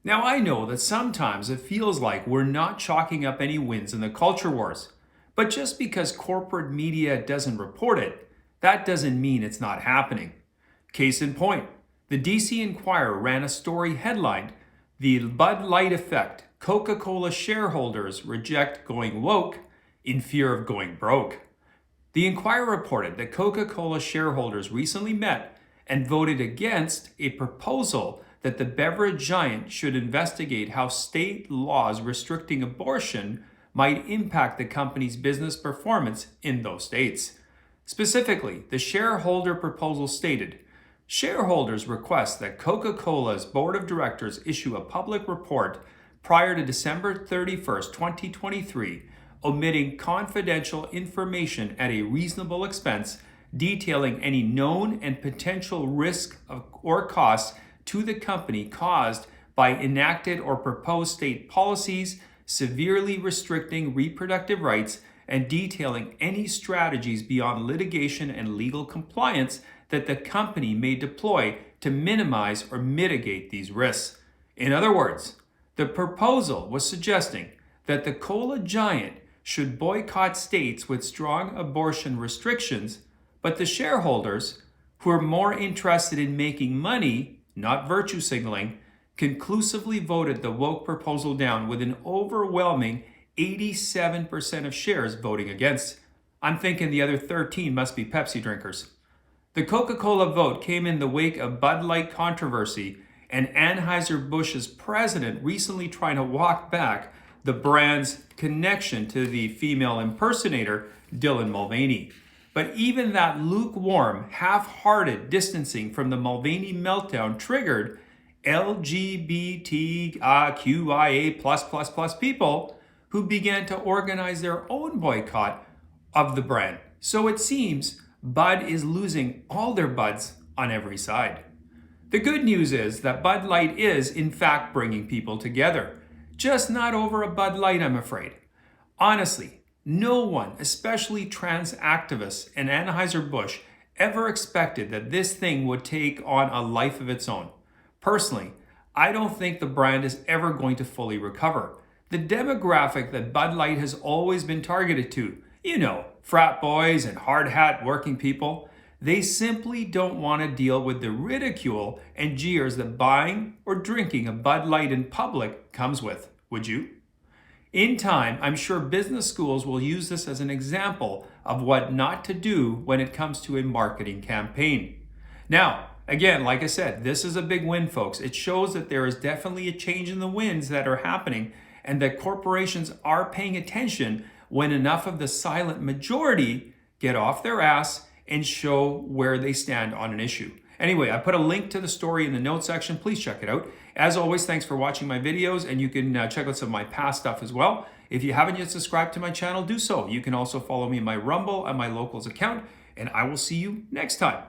Now, I know that sometimes it feels like we're not chalking up any wins in the culture wars. But just because corporate media doesn't report it, that doesn't mean it's not happening. Case in point, the DC Enquirer ran a story headlined, "The Bud Light Effect: Coca-Cola Shareholders Reject Going Woke in Fear of Going Broke." The Enquirer reported that Coca-Cola shareholders recently met and voted against a proposal that the beverage giant should investigate how state laws restricting abortion might impact the company's business performance in those states. Specifically, the shareholder proposal stated, shareholders request that Coca-Cola's board of directors issue a public report prior to December 31st, 2023, omitting confidential information at a reasonable expense, detailing any known and potential risk or costs to the company caused by enacted or proposed state policies severely restricting reproductive rights, and detailing any strategies beyond litigation and legal compliance that the company may deploy to minimize or mitigate these risks. In other words, the proposal was suggesting that the cola giant should boycott states with strong abortion restrictions, but the shareholders, who are more interested in making money, not virtue signaling, conclusively voted the woke proposal down with an overwhelming 87% of shares voting against. I'm thinking the other 13 must be Pepsi drinkers. The Coca-Cola vote came in the wake of Bud Light controversy and Anheuser-Busch's president recently trying to walk back the brand's connection to the female impersonator Dylan Mulvaney. But even that lukewarm, half-hearted distancing from the Mulvaney meltdown triggered LGBTQIA++ people who began to organize their own boycott of the brand. So it seems Bud is losing all their buds on every side. The good news is that Bud Light is, in fact, bringing people together. Just not over a Bud Light, I'm afraid. Honestly, no one, especially trans activists and Anheuser-Busch, ever expected that this thing would take on a life of its own. Personally, I don't think the brand is ever going to fully recover. The demographic that Bud Light has always been targeted to, frat boys and hard hat working people, they simply don't want to deal with the ridicule and jeers that buying or drinking a Bud Light in public comes with. Would you? In time, I'm sure business schools will use this as an example of what not to do when it comes to a marketing campaign. Now, again, like I said, this is a big win, folks. It shows that there is definitely a change in the winds that are happening and that corporations are paying attention when enough of the silent majority get off their ass and show where they stand on an issue. Anyway, I put a link to the story in the notes section. Please check it out. As always, thanks for watching my videos, and you can check out some of my past stuff as well. If you haven't yet subscribed to my channel, do so. You can also follow me in my Rumble and my Locals account, and I will see you next time.